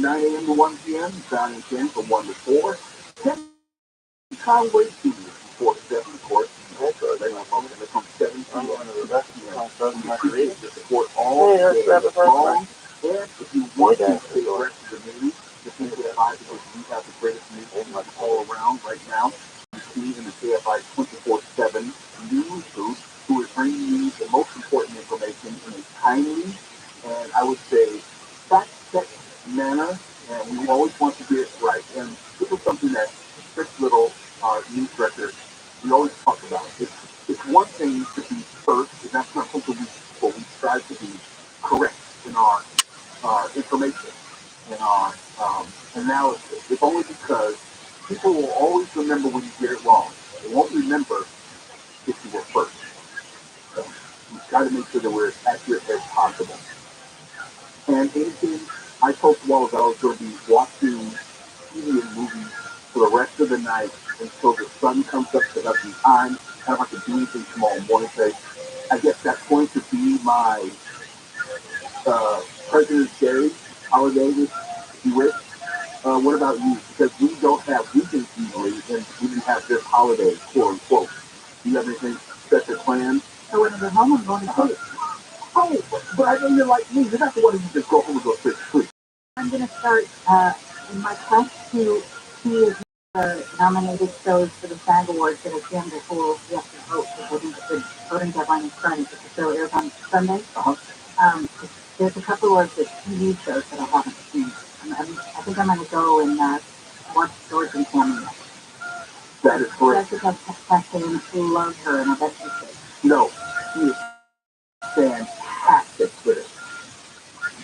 9 a.m. to 1 p.m. John and Ken from 1 to 4. Conway Studios before 7, of course. Also, they're from 7 p.m. to support all day long. And if you want to see the rest of the news, just think of KFI because we have the greatest news all around right now. You see in the KFI 24/7 news booth, who is bringing you the most important information in a timely and I would say fact-check manner. And we always want to get it right. And this is something that Chris Little, our news director, we always talk about. It's one thing to be first, and that's not something we strive to be correct in our information. In our analysis. It's only because people will always remember when you get it wrong. They won't remember if you were first. So we've got to make sure that we're as accurate as possible. And anything I told you all ago, I was going to be watching TV and movies for the rest of the night until the sun comes up to have some time. I don't have to do anything tomorrow morning. So I guess that's going to be my President's Day holiday, if you wish. What about you? Because we don't have weekends usually, and we didn't have this holiday, quote unquote. Do you have anything special planned? So when I get home, I'm going to sleep. Oh, but I know you're like me. You're not the one who just go home and go straight to sleep. I'm going to start in my quest to see nominated shows for the SAG Awards that are jammed full yesterday. I think the voting deadline is Friday, but the show airs on Sunday. There's a couple of the TV shows that I haven't seen. I think I'm going to go and watch George and Tammy next. That is correct. Jessica Chastain, love her, and I bet you should. No, she is fantastic with it.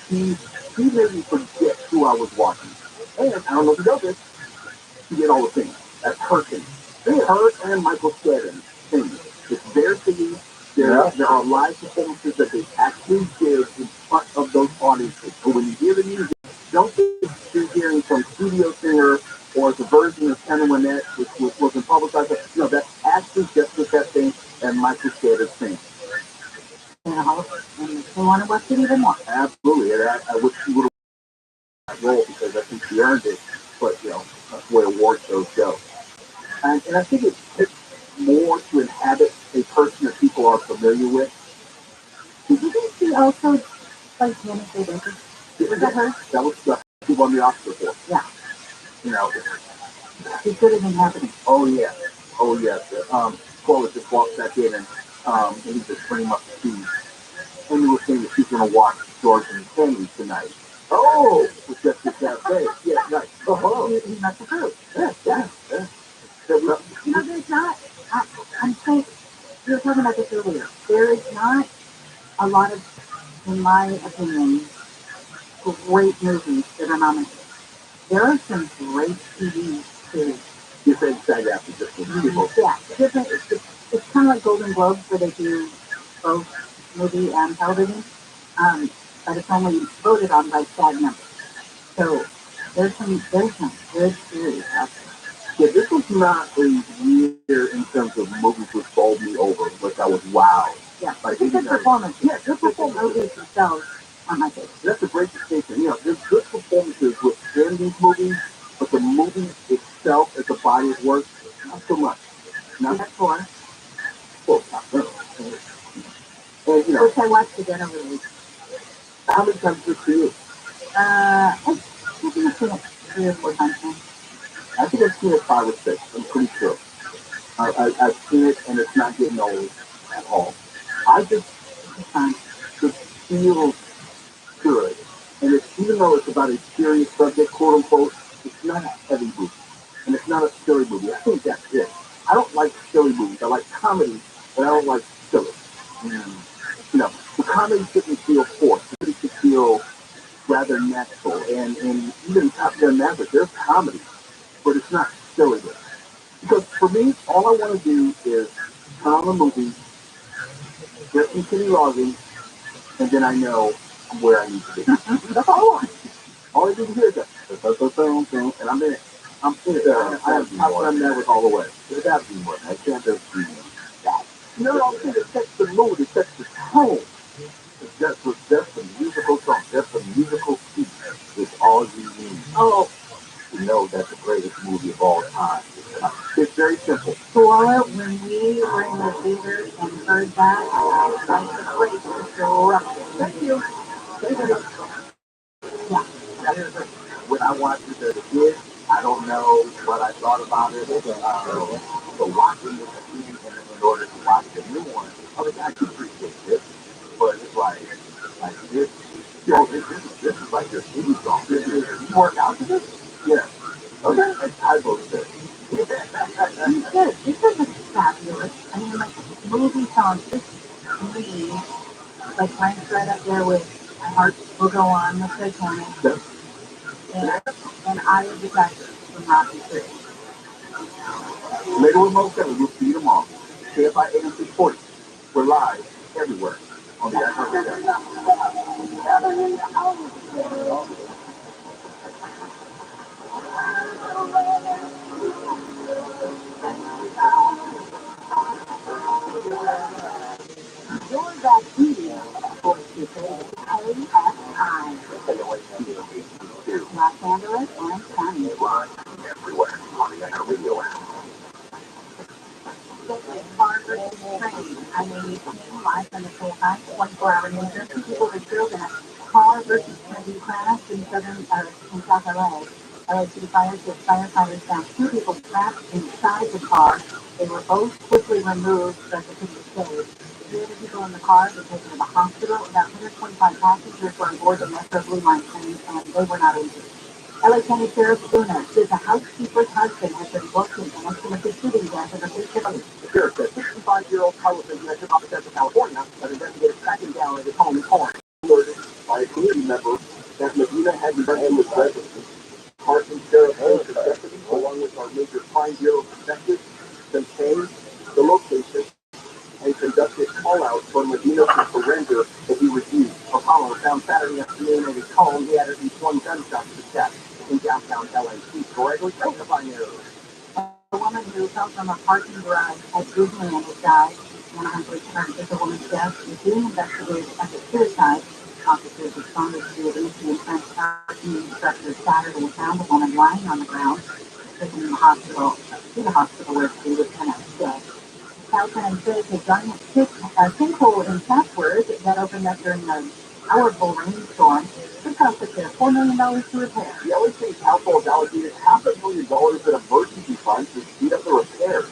She made me forget who I was watching. And I don't know if you know this, she did all the things. That's her thing. Her and Michael Shannon thing. It's their thing. There are live performances that they actually did in front of those audiences. So when you hear the music, don't think you're hearing from Studio Singer or the version of Kenny Wynette, which wasn't publicized. No, that's actually Jessica Chastain and Michael Shannon's thing. And they want to watch it even more. Absolutely. And I wish she would have role because I think she earned it. But, you know, that's the way award shows go. And I think it takes more to inhabit a person that people are familiar with. Did you think she also played Hannah Faye Baker? Was that her? That was the she won the Oscar for. Yeah. You know. She's good at inhabiting. Oh, yeah. Oh, yes. Paula just walked back in and he just bring him up to speed. And we were saying that she's going to watch George and Tammy tonight. Oh! With Jessica Chastain. Yeah, nice. Oh, He must have heard. Yeah. You know, there's not, I'm saying, we were talking about this earlier. There is not a lot of, in my opinion, great movies that are nominated. There are some great TV series. You said SAG after just people. Yeah, different. It's kind of like Golden Globes where they do both movie and television, but it's only voted on by SAG members. So there's some good series out there. Yeah, this was not a year in terms of movies which bowled me over, which I was wow. Yeah, like good performance. Yeah, good performance. Movies themselves are my favorite. That's a great distinction. You know, there's good performances within these movies, but the movie itself as a body of work, not so much. Not that far. Well, not really. And, you know, which I watched again over the week. How many times did you see it? I think I've seen it 3 or 4 times now. I think I've seen it 5 or 6. I'm pretty sure. I've seen it, and it's not getting old at all. I just feel good. And even though it's about a serious subject, quote unquote, it's not a heavy movie. And it's not a silly movie. I think that's it. I don't like silly movies. I like comedy, but I don't like silly. You know, the comedy shouldn't feel forced. It should feel rather natural. And even Top Gun Maverick, there's comedy, but it's not silly. Because for me, all I want to do is turn on the movie, get some kitty logging, and then I know where I need to be. That's all I want. All I need to hear is that, and I'm in it. I'm in it. I have Top Gun Maverick all the way. There's got to be more. I can't just be that. You know what I'm saying? It sets the mood. It sets the tone. That's a musical song. That's a musical piece. It's all you need. Oh. To know that's the greatest movie of all time. It's very simple. Paula, when we were in the theater and heard that, like the great Mr. Thank you. Thank you. Yeah. When I watched it as a kid, I don't know what I thought about it. So watching it again in order to watch the new one, I was like, I can appreciate this. But it's like this, you know, this is like your theme song. You work out to this? Yeah. Okay. I voted this. Good. This is fabulous. I mean, like, movie songs, this, to me, like, ranks right up there with My Heart Will Go On, the Titanic, and Eye of the Tiger from Rocky 3. Later with Mo 7, we'll see you tomorrow. KFI AM 640. We're live everywhere on the iHeartRadio. Your vaccine for stupid KFI. Los Angeles and County. Everywhere on the iHeartRadio app. I mean, you came live on the full-time 24-hour news. There are two people that killed in a car versus Kennedy crash in South LA. LA City Fire said firefighters found two people trapped inside the car. They were both quickly removed, but they couldn't escape. The other people in the car were taken to the hospital. About 125 passengers were on board the Metro Blue Line train, and they were not injured. LA County Sheriff Luna says a housekeeper's husband has been booked in connection with the shooting death of a victim. The sheriff said 65-year-old Carlos is in Central California, but investigators tracking down at his home in Orange. Alerted by a community member that Medina had been with residents. Carson Sheriff Deputy, along with our major crime bureau detectives, contained the location and conducted call-outs for Medina to surrender if he refused. Apollo found Saturday afternoon at his home. He had at least one gunshot to the chest in downtown LA. Chief Gregory testifying news. A woman who fell from a parking garage at Disneyland has died. Anaheim police department says the woman's death is being investigated as a suicide. Officers responded to the Disney parking structure Saturday and found the woman lying on the ground, taken to the hospital where she was pronounced dead. Southland says a giant sinkhole in Chatsworth that opened up during a powerful rainstorm could cost up to $4 million to repair. The LA State Council has allocated $500,000 in emergency funds to speed up the repairs.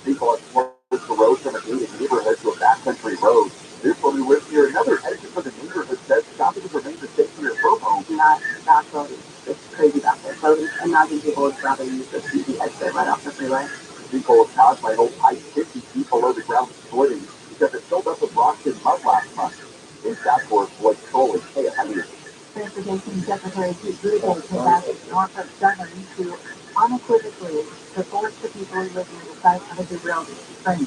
People have closed the road from a gated neighborhood to a backcountry road. This one we live near another exit for the neighborhood says stopping to prevent the safety of your home. Not voting. It's crazy back there. So imagine people would rather use the easy exit right off the freeway. People of God's might hold pipe 50 feet below the ground splitting because it filled up with rocks and mud last month. In Chatsworth, was trolling KFI. Transportation Secretary Pete Buttigieg has asked Norfolk Southern to unequivocally support the people who live near the site of a derailed train.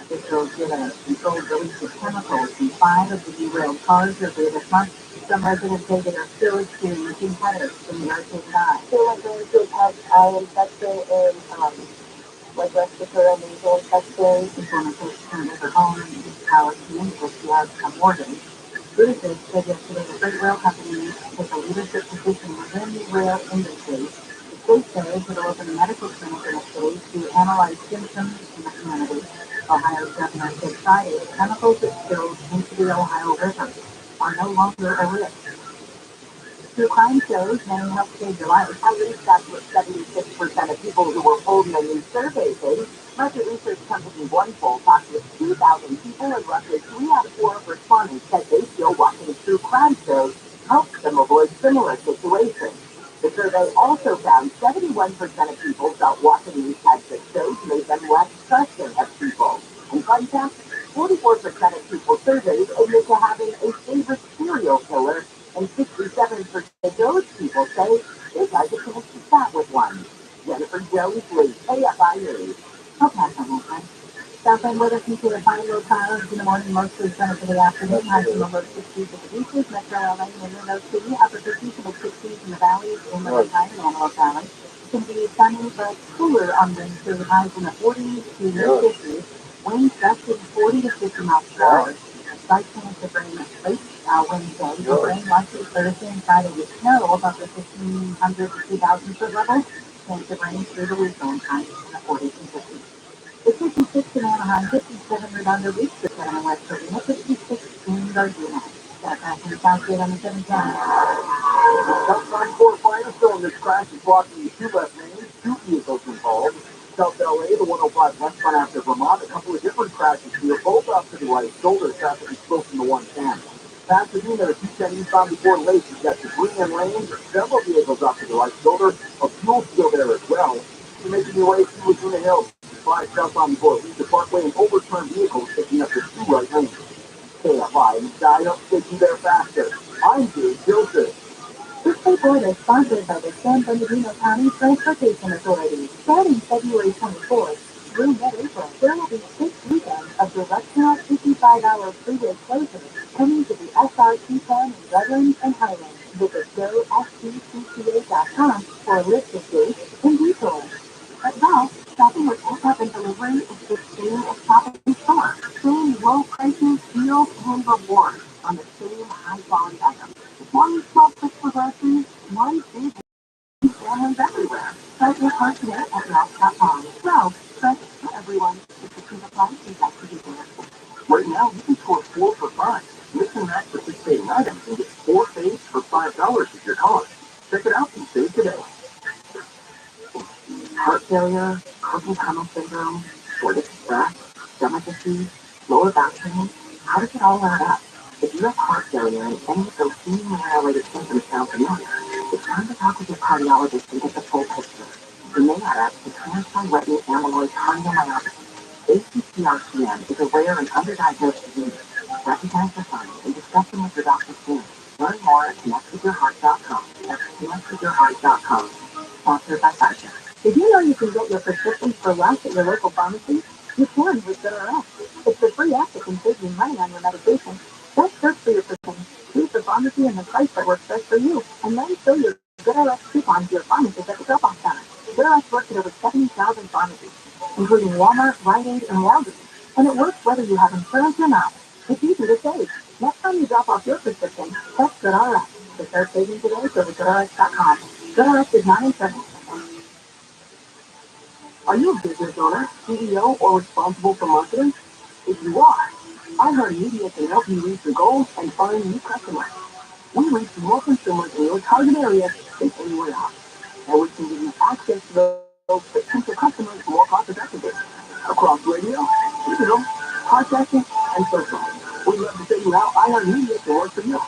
Officials did a controlled release of chemicals in 5 of the derailed cars earlier this month. Some residents say they are still experiencing headaches from the irritated eye. So like when kids have eye infection and like respiratory and nasal infection. This woman takes turned her home and how it's meaningful she has come organ. Buttigieg said yesterday the freight rail company needs to take a leadership position within the rail industry. The state says it will open a medical clinic in the state to analyze symptoms in the community. Ohio's governor said Friday the chemicals that spilled into the Ohio River are no longer a risk. True crime shows may help save your life. At least that's what 76% of people who were polled in a new survey say. Market research company OnePoll talked with 2,000 people, and roughly 3 out of 4 respondents said they feel watching true crime shows helps them avoid similar situations. The survey also found 71% of people felt watching these types of shows made them less trusting of people. And fun fact, 44% of people surveyed admit to having a favorite serial killer, and 67% of those people say they'd like a chance to chat with one. Jennifer Jones, Lee, KFI News. I'll pass on that one. Southland weather feature a fine low clouds in the morning, mostly sunny for the afternoon. Highs in the low 60s at the beaches, Metro LA and Inland City, upper 50s to mid 60s in the valleys, Inland Empire and Antelope Valley. It's going to be sunny but cooler on Wednesday, highs in the 40s to mid 50s. Winds gusting 40 to 50 miles per hour. A slight chance of rain late Wednesday. The rain likely Thursday and Friday with snow above the 1,500 to 2,000 foot level. Chance of rain through the weekend, highs in the 40s and 50s. It's 56 in Anaheim, 57 Redondo Beach, 57 in West Virginia, 56 in Gardena. That's back in the South Gate on the 710. South 94 Firestone, this crash is blocking two left lanes, two vehicles involved. South LA, the 105 westbound after Vermont, a couple of different crashes here, both off to the right shoulder. Traffic is close from the 110. Pasadena, the 210 eastbound before Lake, you've got debris and rain, several vehicles off to the right shoulder, a fuel spill there as well. You're making your way through Laguna Hills, 5 southbound before Lisa Parkway, and overturned vehicles taking up the two right lanes. KFI, and dial up, take you there faster. I'm Dave Joseph. This report is sponsored by the San Bernardino County Transportation Authority. Starting February 24th through mid-April, there will be 6 weekends of directional 55-hour freeway closures coming to the SRT plan in Redlands and Highlands. Visit goscca.com for a list of dates and details. As well, shopping with pickup and delivery is the same as shopping in store. Same low prices, deals, and rewards on the same high-quality items. One stop fix for groceries, one big families everywhere. Start your cart today at ROTHSCHILD.com. Well, fresh for everyone. It's a cheap apply feedback to be there. Right now, you can score 4 for 5. Mix and match for 6 paying items and get 4 pays for $5 with your card. Check it out and save today. Heart failure, carpal tunnel syndrome, shortness of breath, stomach issues, lower back pain. How does it all add up? If you have heart failure and any of those seemingly symptoms sound familiar, it's time to talk with your cardiologist and get the full picture. It may add up to transthyretin amyloid cardiomyopathy. ATTR-CM is a rare and underdiagnosed disease. Recognize the signs and discuss them with your doctor soon. Learn more at connectwithyourheart.com. That's connectwithyourheart.com. Sponsored by Pfizer. Did you know you can get your prescriptions for less at your local pharmacy? You can with GoodRx. It's a free app that can save you money on your medication. Just search for your prescription, choose the pharmacy and the price that works best for you, and then show your GoodRx coupon to your pharmacist at the drop-off center. GoodRx works at over 70,000 pharmacies, including Walmart, Rite Aid, and Walgreens. And it works whether you have insurance or not. It's easy to save. Next time you drop off your prescription, check GoodRx. To start saving today, go to GoodRx.com. GoodRx is not insurance. Are you a business owner, CEO, or responsible for marketing? If you are, iHeartMedia can help you reach your goals and find new customers. We reach more consumers in your target area than anywhere else, and we can give you access to those potential customers more cost-effectively across radio, digital, podcasting, and social. We'd love to show you how iHeartMedia can work for you.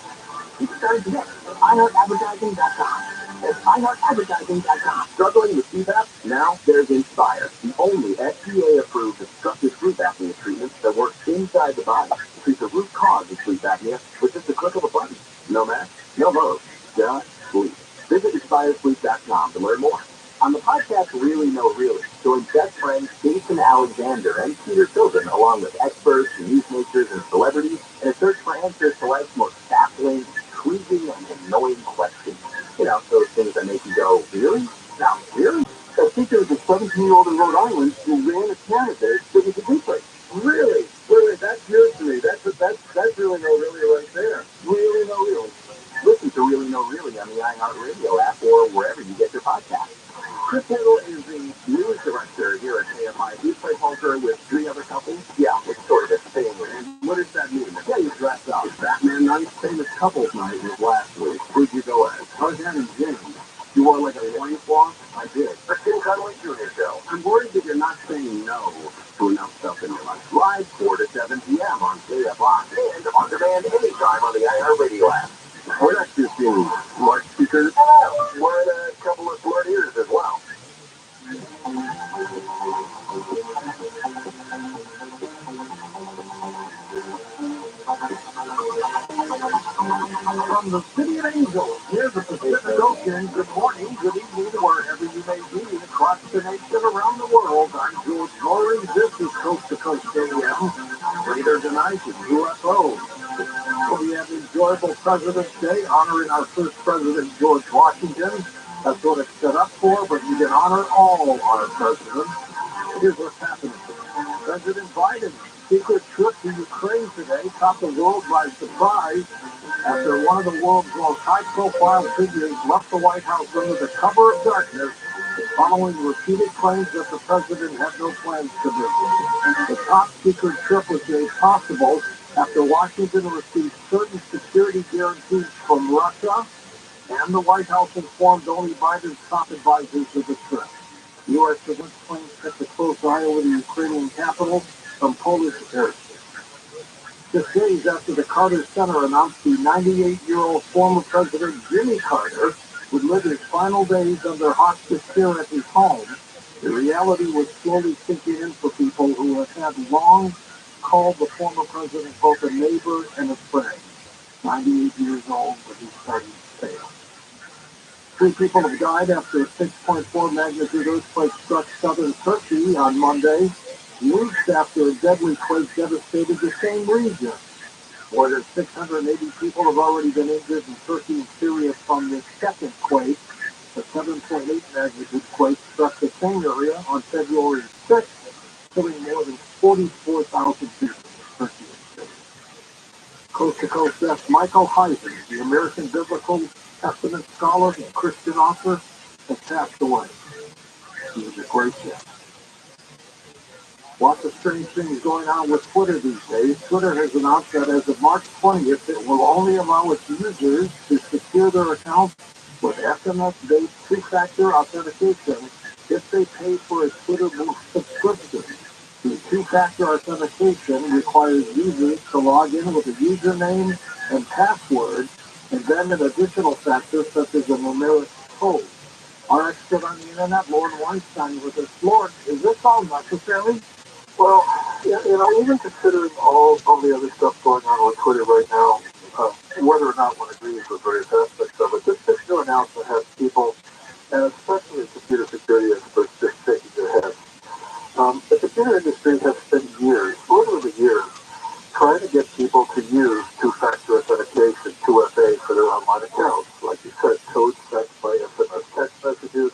Get started today at iHeartAdvertising.com. That's iHeartAdvertising.com. Struggling with sleep apps? Now there's Inspire, the only FDA-approved obstructive sleep apnea treatment that works inside the body to treat the root cause of sleep apnea with just a click of a button. No mask, no hose, just sleep. Visit InspireSleep.com to learn more. On the podcast Really Know Really, join best friends Jason Alexander and Peter Silverman, along with experts, newsmakers, and celebrities, in a search for answers to life's most baffling, intriguing, and annoying questions. You know, those things that make you go, really? Now, really? That features a 17-year-old in Rhode Island who ran a cannabis that was a good place. Really? Wait, that's news to me. That's Really Know Really right there. Really Know Really. Listen to Really Know Really on the iHeartRadio app or wherever you get your podcasts. Chris Handel is the news director here at KFI. He played poker with 3 other couples. Yeah, it's sort of a thing. And what does that mean? Yeah, you dress up. Batman night, famous couples night was last week. Who'd you go as? Tarzan and James. You wore like a loincloth? I did. The Tim Connolly Jr. show. I'm worried that you're not saying no to enough stuff in your life. Live 4 to 7 p.m. on KFI. And on demand anytime on the iHeartRadio app. We're not just being smart speakers. We're a couple of smart ears as well. From the City of Angels, here's the Pacific Ocean. Good morning, good evening, wherever you may be across the nation, around the world. I'm George Morey. This is Coast to Coast AM. Later tonight is UFO. We have enjoyable President's Day, honoring our first president, George Washington. That's what it's set up for, but you can honor all our presidents. Here's what's happening. President Biden's secret trip to Ukraine today caught the world by surprise. after one of the world's most high-profile figures left the White House under the cover of darkness following repeated claims that the president had no plans to visit. The top-secret trip was made possible after Washington received certain security guarantees from Russia, and the White House informed only Biden's top advisors of the trip. U.S. defense planes kept a close eye over the Ukrainian capital from Polish airspace. Just days after the Carter Center announced the 98-year-old former President Jimmy Carter would live his final days under hospice care at his home, the reality was slowly sinking in for people who had long called the former president both a neighbor and a friend. 98 years old, but he's starting to fail. 3 people have died after a 6.4 magnitude earthquake struck southern Turkey on Monday, weeks after a deadly quake devastated the same region. More than 680 people have already been injured in Turkey and Syria from the second quake. A 7.8 magnitude quake struck the same area on February 6th, killing more than 44,000 people in Turkey and Syria. Coast to Coast guest Michael Heisen, the American Biblical Testament scholar and Christian author, has passed away. He was a great guest. Lots of strange things going on with Twitter these days. Twitter has announced that as of March 20th, it will only allow its users to secure their accounts with SMS-based two-factor authentication if they pay for a Twitter Boost subscription. The two-factor authentication requires users to log in with a username and password, and then an additional factor such as a numeric code. Our expert on the internet, Lord Weinstein, with us. Lord, is this all necessary? Well, even considering all the other stuff going on with Twitter right now, whether or not one agrees with various aspects of it, this new announcement has people, and especially computer security experts, just shaking their heads. The computer industry has spent years, literally years, trying to get people to use two-factor authentication, 2FA, for their online accounts. Like you said, codes sent by SMS text messages.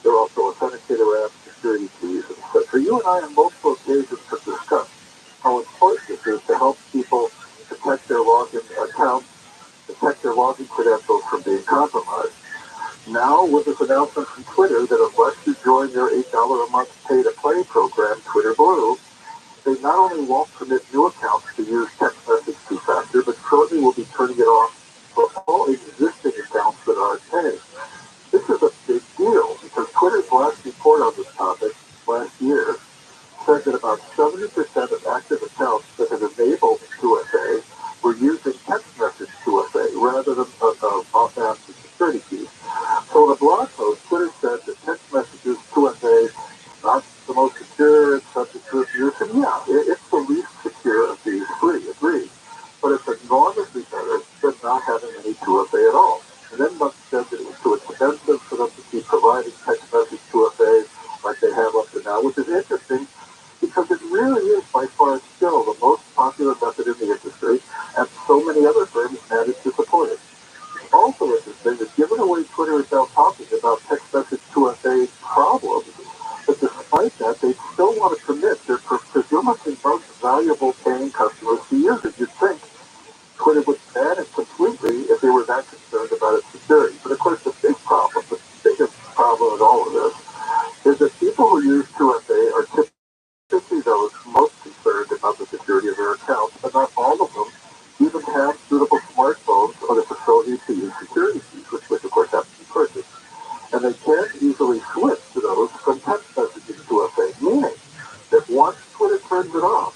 There are also authenticator apps, security keys, etc. You and I on multiple occasions have discussed how important this is to help people protect their login accounts, protect their login credentials from being compromised. Now, with this announcement from Twitter that unless you join their $8 a month pay-to-play program, Twitter Blue, they not only won't permit new accounts to use text message two-factor, but shortly will be turning it off for all existing accounts that aren't paying. This is a big deal because Twitter's last report on this topic last year said that about 70% of active accounts that had enabled 2FA were using text message 2FA rather than off-app security keys. So in a blog post, Twitter said that text messages 2FA is not the most secure, it's subject to abuse, and yeah, it's the least secure of these three, agreed. But it's enormously better than not having any 2FA at all. And then Musk said that it was too expensive for them to keep providing text message 2FA like they have up to now, which is interesting because it really is by far still the most popular method in the industry, and so many other firms manage to support it. It's also interesting that given the way Twitter is now talking about text message 2FA problems, but despite that, they still want to commit their presumably most valuable paying customers to use it. You'd think Twitter would ban it completely if they were that concerned about its security. But of course, the biggest problem in all of this, is that people who use 2FA are typically those most concerned about the security of their accounts, but not all of them even have suitable smartphones or the facility to use security keys, which of course have to be purchased. And they can't easily switch to those from text messaging 2FA, meaning that once Twitter turns it off,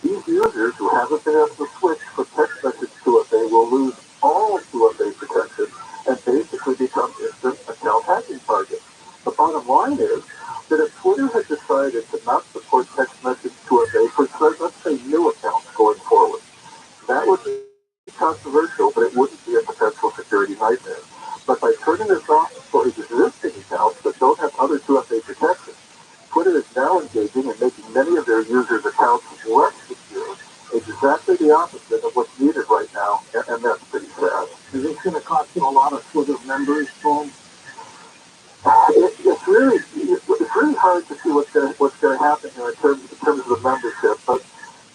these users who haven't been able to switch from text message 2FA will lose all 2FA protection and basically become instant account hacking targets. The bottom line is that if Twitter had decided to not support text message 2FA for, let's say, new accounts going forward, that would be controversial, but it wouldn't be a potential security nightmare. But by turning this off for existing accounts that don't have other 2FA protection, Twitter is now engaging and making many of their users' accounts less secure, exactly the opposite of what's needed right now, and that's pretty sad. Is this going to cost you a lot of Twitter members, Tom? It's really hard to see what's going to happen here in terms of the membership, but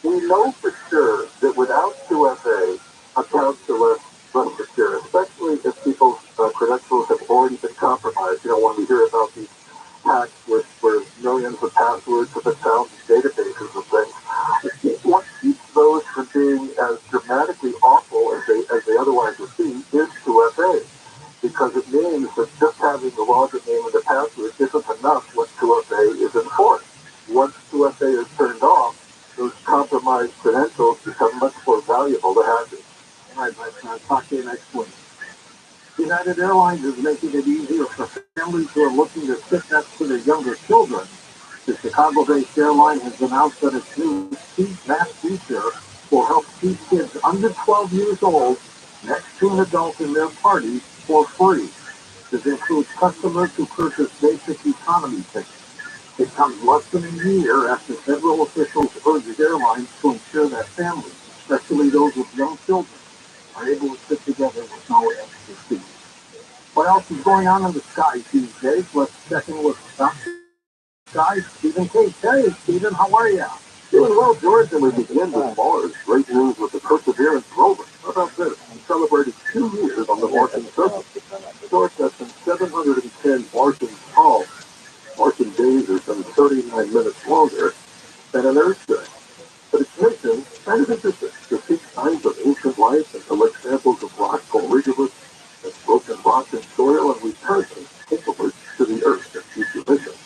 we know for sure that without 2FA, accounts are less been compromised. When we hear about these hacks where millions of passwords have been found in databases and things, what keeps those from being as dramatically awful as they otherwise would be is 2FA. Because it means that just having the login name and the password isn't enough when 2FA is enforced. Once 2FA is turned off, those compromised credentials become much more valuable to hackers. All right, I'll talk to you next week. United Airlines is making it easier for families who are looking to sit next to their younger children. The Chicago-based airline has announced that its new Seat Map feature will help keep kids under 12 years old next to an adult in their party for free. This includes customers who purchase basic economy tickets. It comes less than a year after federal officials urged airlines to ensure that families, especially those with young children, are able to sit together with no extra fees. What else is going on in the skies these days? Let's check in with Dr. Sky, Stephen Case. Hey, Stephen, how are you? Doing well, George, and we begin with Mars. Great news with the Perseverance rover. How about this? We celebrated 2 years on the Martian surface. George, that's been 710 Martians tall. Martian days are some 39 minutes longer than an Earth day. But its mission, kind of interesting, to seek signs of ancient life and collect samples of rock called rigorous and broken rock and soil and return them, hopefully, to the Earth in future missions.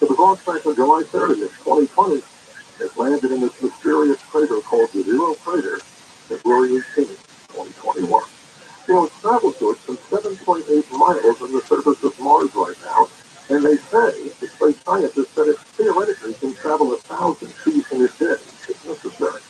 It was launched back on July 30th, 2020. It landed in this mysterious crater called the Zero Crater, February 18th, 2021. It's traveled to it some 7.8 miles on the surface of Mars right now, and they say, the space scientists, that it theoretically can travel 1,000 feet in a day if necessary.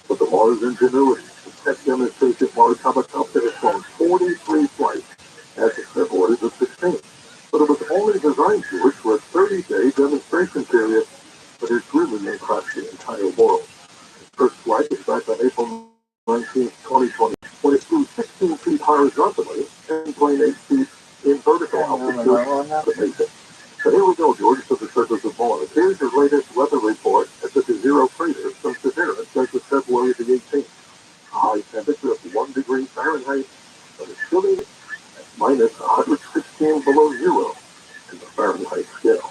But the Mars Ingenuity, the tech demonstration Mars helicopter, has flown 43 flights as of February the 16th. But it was only designed, George, for a 30-day demonstration period, but it's really impressed the entire world. Its first flight was back on April 19th, 2020, when it flew 16 feet horizontally and 28 feet in vertical altitude. So here we go, George, to the surface of Mars. Here's your latest weather report at the Zero Crater from Severance as of February the 18th. A high temperature of 1 degree Fahrenheit, but it's chilly at minus 116 below zero in the Fahrenheit scale.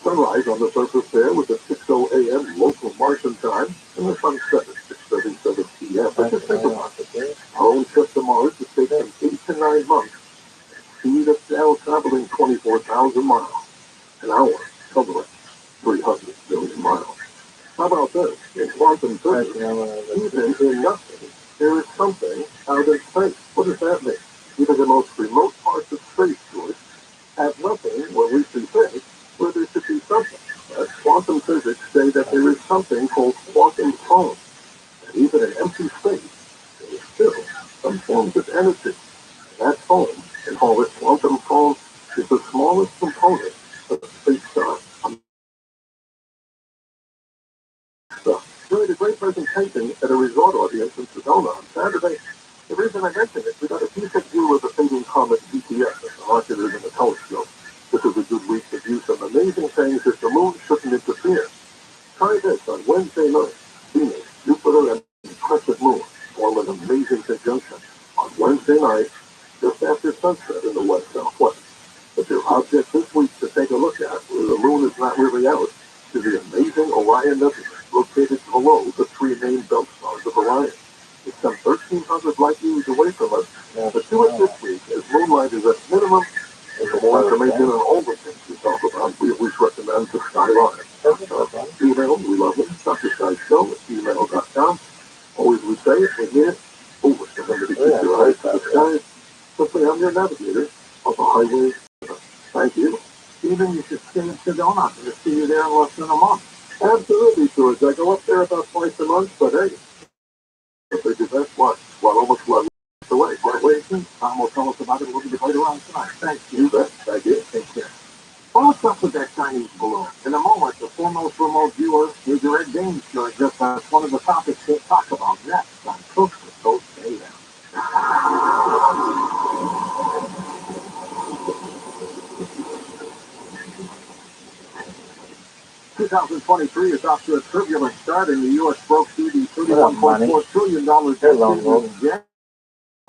Sunrise on the surface there was at 6:00 a.m. local Martian time, and the sun set at 6:37 p.m. But just think about it. Our own trip to Mars has taken 8 to 9 months. Speed of sail traveling 24,000 miles an hour, covering 300 million miles. How about this? In quantum physics, even in nothing, there is something out in space. What does that mean? Even the most remote parts of space, George, have nothing where we see things where there should be something. As quantum physics say that there is something called quantum foam. And even in empty space, there is still some forms of energy. And that foam, they call it quantum foam, is the smallest component of space-time. Doing a great presentation at a resort audience in Sedona on Saturday. The reason I mention it, we got a decent view of the fading comet BTS and the oculars in the telescope. This is a good week to view some amazing things that the moon shouldn't interfere. Try this on Wednesday night. Venus, Jupiter, and the crescent moon form an amazing conjunction on Wednesday night, just after sunset in the west-southwest. But your object this week to take a look at, where the moon is not really out, is the amazing Orion Nebula, located below the 3 main belt stars of Orion. It's some 1,300 light years away from us, but do it this week, as moonlight is at minimum, and for more information on all the things we talk about, we always recommend the Sky Line. Email, we love it, drsky@gmail.com. Always we say it, we're here, always remember to keep your eyes to the skies. Simply, I'm your navigator of the highway. Thank you. Stephen, you should stay in Sedona. We'll see you there in less than a month. Absolutely, George. I go up there about twice a month, but hey, if they do that, what? Well, almost 11 minutes away. What way? Tom will tell us about it a little bit later on tonight. Thanks, you bet. Thank you. Take care. Well, what's up with that Chinese balloon? In a moment, the foremost remote viewer, Major Ed Gaines, joins us. That's one of the topics we'll talk about next on Coast to Coast AM. 2023 is off to a turbulent start, and the U.S. broke through the $31.4 trillion debt ceiling in January.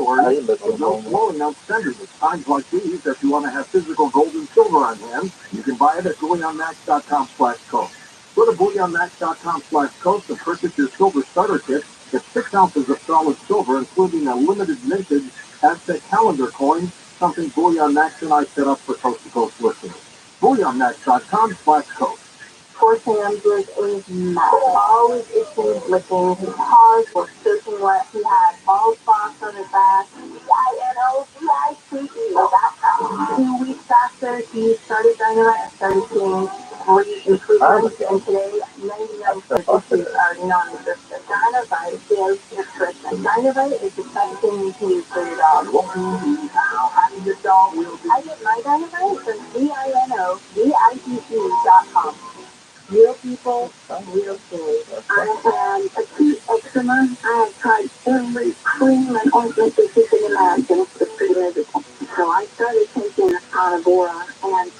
of no flow and no spending. It's times like these that you want to have physical gold and silver on hand. You can buy it at bullionmax.com/coast. Go to bullionmax.com/coast and purchase your silver starter kit. Get 6 ounces of solid silver, including a limited vintage Aztec calendar coin, something Bullion Max and I set up for Coast to Coast listeners. bullionmax.com/coast. Poor Sam's was a mess. Always itching, licking. His paws were soaking wet. He had bald spots on his back. B-I-N-O-V-I-C-E. That's 2 weeks after he started Dynamite, I started seeing great improvements. And today, many young issues are non-existent. Dynamite is nutrition. Dynamite is the best thing you can use for your dog. How did your dog will I get my Dynamite from BINOVICE.com. Real people, real stories. I had acute eczema. I had tried every cream and ointment that you can imagine to treat everything. So I started taking Carnivora, and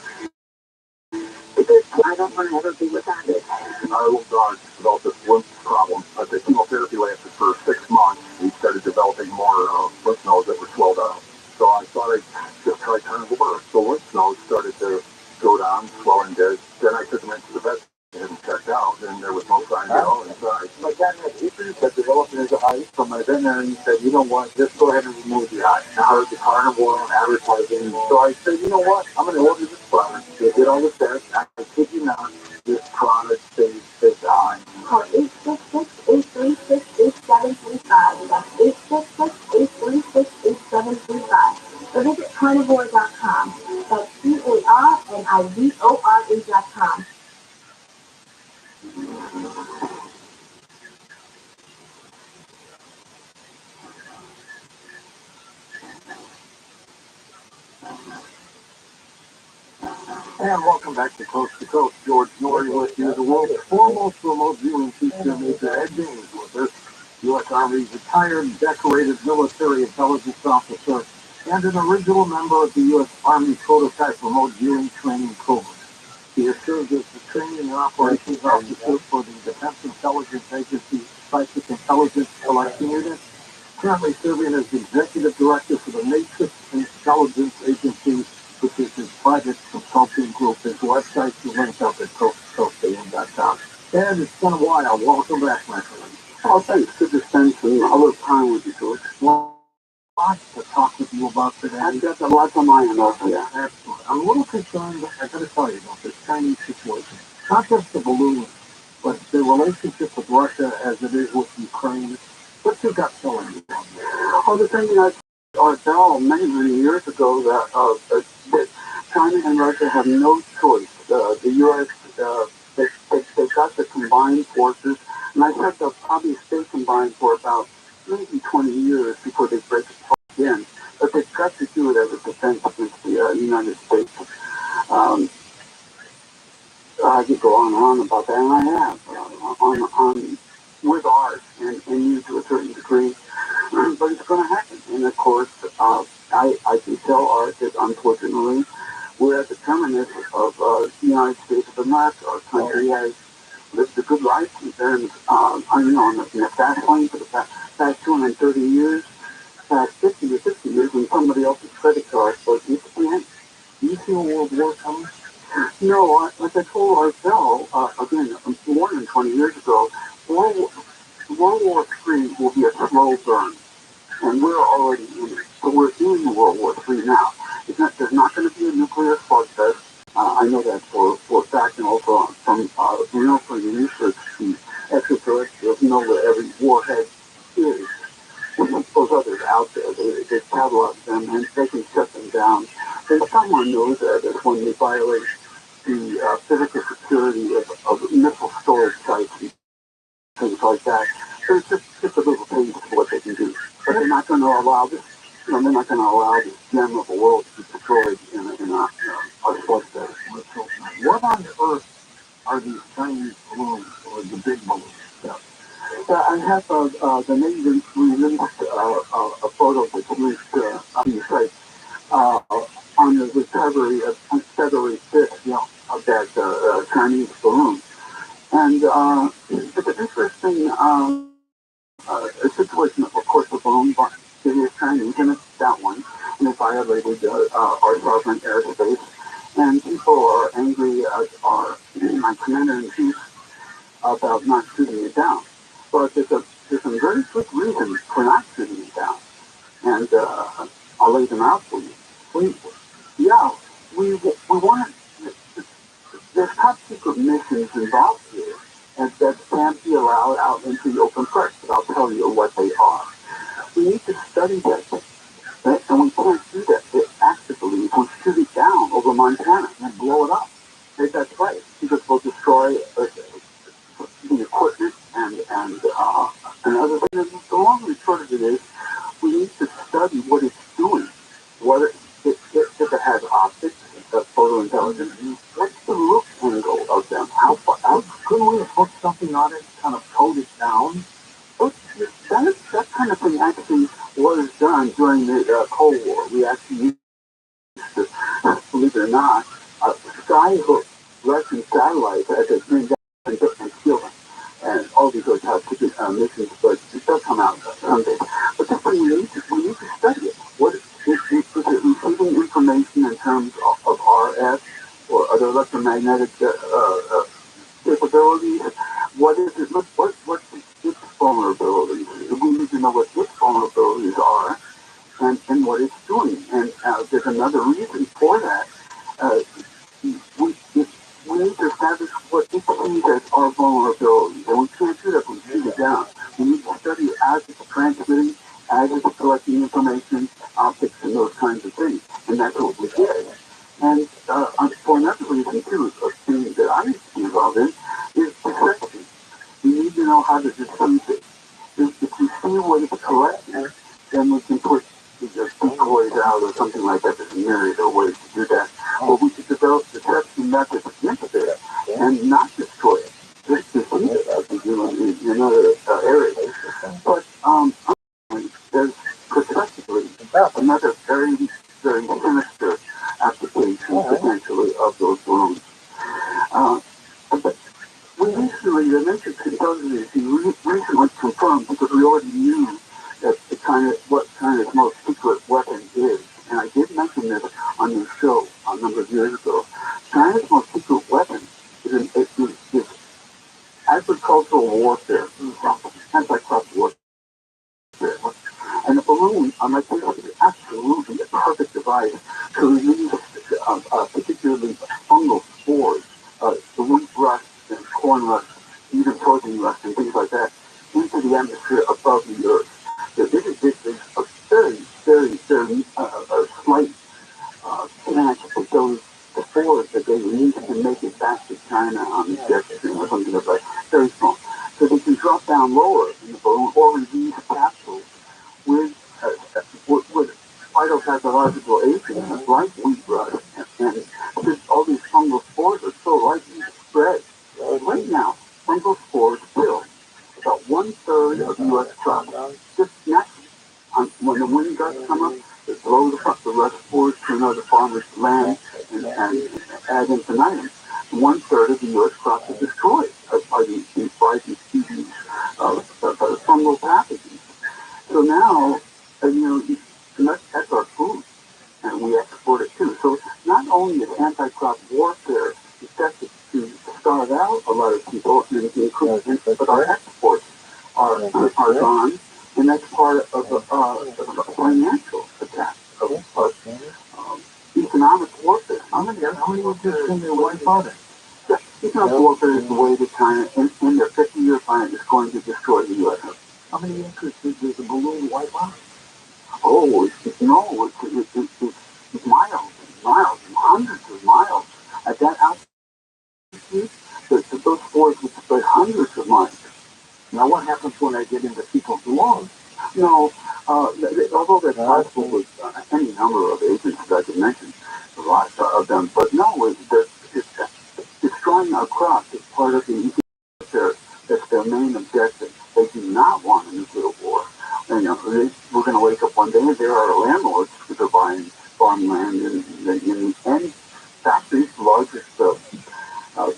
I don't want to ever be without it. Our little dog developed this lymph problem. The chemotherapy lasted for 6 months. He started developing more lymph nodes that were swelled up. So I thought I'd just try Carnivora. So lymph nodes started to go down, swelling did. Then I took him into the vet and checked out, and there was no sign at all inside. My dad had issues that developed in his eyes, so my veterinarian said, you know what, just go ahead and remove the eye. I heard the Carnivore advertising, so I said, you know what, I'm going to order this product. They did all the tests. I kid you not, this product saves his eye. Call 866-836-8735. That's 866-836-8735. Or visit carnivore.com. That's CARNIVORE.com. And welcome back to Coast. George Norrie with you, the world's foremost remote viewing feature Major Ed James with us, U.S. Army's retired decorated military intelligence officer and an original member of the U.S. Army prototype remote viewing training program. He has served as the training and operations officer for the Defense Intelligence Agency's Psychic Intelligence Collection Unit, currently serving as the executive director for the Matrix Intelligence Agency, which is his private consulting group. His website is linked up at coasttocoastam.com. And it's been a while. Welcome back, my friend. Oh, thanks. Good to spend some other time with you, George. Lots to talk with you about today. I've got a lot on my end also. Yeah, excellent. I'm a little concerned, I got to tell you about this Chinese situation. Not just the balloon, but the relationship with Russia as it is with Ukraine. What's your gut feeling on that? Oh, the thing that I saw many years ago that China and Russia have no choice. The U.S. They've got to combine forces, and I said they'll probably stay combined for about maybe 20 years before they break apart again. But they've got to do it as a defense against the United States. I could go on and on about that, and I have on with art and you to a certain degree. But it's going to happen, and of course, I can tell Art that unfortunately we're at the terminus of the United States of America. Our country has lived a good life, and in the fast lane for the past 230 years, past 50 to 60 years in somebody else's credit card. But you can't. You see a world war coming? No, like I told Arcel, again, more than 20 years ago, World War III will be a slow burn. And we're already in it. So we're in World War III now. There's not going to be a nuclear slugfest. I know that for a fact, and also from the research, the extraterrestrials know where every warhead is. And those others out there, they catalog them and they can shut them down. And someone knows that when they violate the physical security of missile storage sites and things like that, there's just a little taste of what they can do. But they're not going to allow this. They're not going to allow this gem of the world to be destroyed in a slugfest. What on earth are these Chinese balloons, or the big balloons? Yeah. I have the Navy released a photo that's released on the site on the recovery of February 5th, of that Chinese balloon. And it's an interesting a situation, of course, the balloon insidious Chinese, and it's that one, and it violated our sovereign airspace, and people are angry at my commander-in-chief about not shooting it down. But there's some very good reasons for not shooting it down, and I'll lay them out for you. We want to, there's top secret missions involved here, and that can't be allowed out into the open press, but I'll tell you what they are. We need to study that, and we can't do that actively if we shoot it down over Montana and blow it up. That's right, because we'll destroy the equipment and other things. The long and short of it is, we need to study what it's doing, whether if it has optics, photo intelligence. What's the look angle of them? How couldn't we put something on it, kind of tone it down? That kind of thing actually was done during the Cold War. We actually used to, believe it or not, skyhook Russian satellites as they came down and steal them. And all these are top secret missions, but it does come out someday. But that's what we need to study it. What is it receiving information in terms of RF or other electromagnetic capabilities? What is it? What's its vulnerabilities? We need to know what its vulnerabilities are and what it's doing. And there's another reason for that. We need to establish what it sees as our vulnerabilities, and we can't do that if we shoot it down. We need to study it as it's transmitting, as it's collecting information, optics, and those kinds of things. And that's what we did. And for another reason, too, a thing that I need to be involved in is deception. We need to know how to deceive it. If we see what it's collecting, then we can put decoys out or something like that. There's myriad of ways to do that. But we should develop deception methods against it and not destroy it. Just deceive it, as we do in other areas. But there's prospectively another very, very sinister application, potentially, of those balloons. But we recently, the Matrix Intelligence recently confirmed, because we already knew that what China's most secret weapon is. And I did mention this on the show a number of years ago. China's most secret weapon is agricultural warfare, anti-crop warfare. And the balloon, I think, is absolutely a perfect device to release particularly fungal spores, the wheat rust and corn rust, even soybean rust and things like that, into the atmosphere above the earth. So this is a very, very, very slight chance that those spores that they release can make it back to China on the jet stream or something like that. Very small. So they can drop down lower in the balloon or release capsules with phytopathological agents like wheat rust, and all these fungal spores are so likely to spread. Right now, fungal spores kill about 1/3 of U.S. crops. Just naturally. When the wind gusts come up, they blow the rust spores to another farmer's land and add infinitum. 1/3 of the U.S. crops are destroyed by these species of fungal pathogens. So now, that's our food, and we export it too. So not only is anti-crop warfare effective to starve out a lot of people and increase, but our exports are gone, and that's part of the financial attack of economic warfare. How many will just send their wife out? Yeah, economic warfare is the way that China, in their 50-year plan, is going to destroy the U.S. How many acres does the balloon wipe out? Oh, it's miles and miles, hundreds of miles. At that altitude, those spores would spread hundreds of miles. Now, what happens when I get into people's lungs? No, although that's possible with any number of agents that I could mention, a lot of them, but no, destroying our crops is part of the warfare. That's their main objective. They do not want a nuclear war. And, we're going to wake up one day and there are landlords that are buying farmland and factories, largest, some of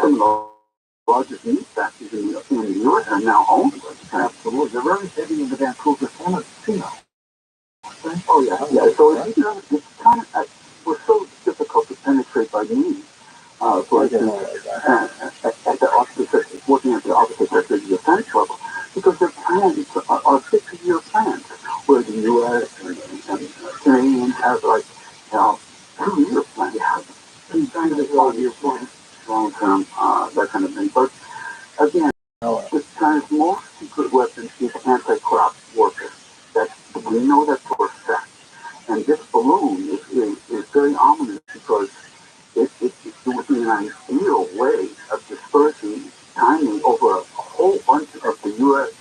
the largest meat factories in the U.S. are now owned. Absolutely. They're very heavy into Vancouver, Tennessee. portrayed by me. For instance, at the officer, working at the officer sector defense level, because their plans are 50-year plans, where the U.S. and Canadians have like, 2-year plans. These kind of 5-year plans, long term, that kind of thing. But again, China's most secret weapon is anti-crop warfare. We know that for a fact. And this balloon is very ominous because it would be an ideal way of dispersing timing over a whole bunch of the U.S.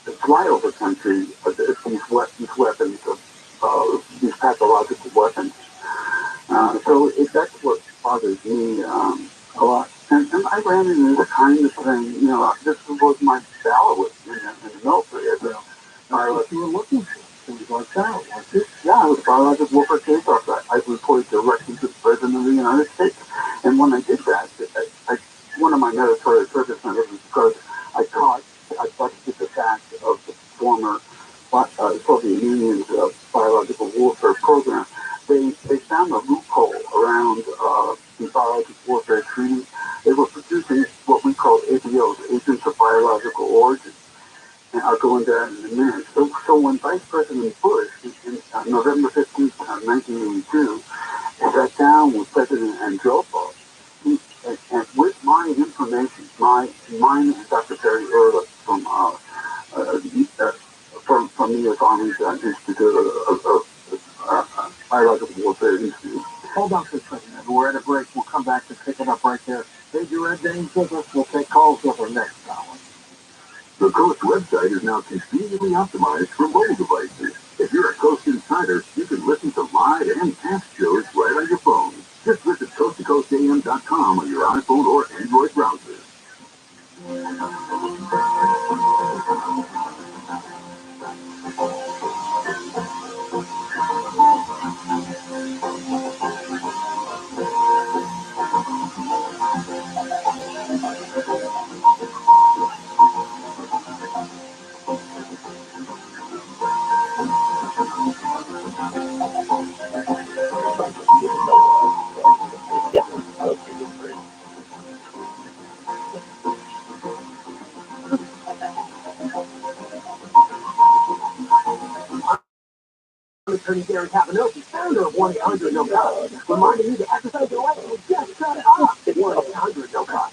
The flyover country of these weapons, these pathological weapons. So that's what bothers me a lot. And I ran into the kind of thing, this was my salary in the military. You were looking for things like that, was it? Yeah, it was biological warfare takeoff. I reported directly to the President of the United States. And when I did that, one of my military service members, because I busted the fact of the former Soviet Union's biological warfare program. They found a loophole around the biological warfare treaty. They were producing what we call ABOs, Agents of Biological Origin. And I'll go into that in a minute. So when Vice President Bush, in November 15th, 1982, sat down with President Andropov, and with my information, mine and Dr. Perry Ehrlich from the U.S. Army's Institute of Biological Warfare Institute. Hold on for a second. We're at a break. We'll come back and pick it up right there. Did you read names with us? We'll take calls with our next hour. The Coast website is now conveniently optimized for mobile devices. If you're a Coast insider, you can listen to live and past shows right on your phone. Just visit coasttocoastam.com on your iPhone or Android browser. Attorney Gary Capanosi, founder of 1-800-NO-GOD, reminding you to exercise your right to just shut up. 1-800-NO-GOD.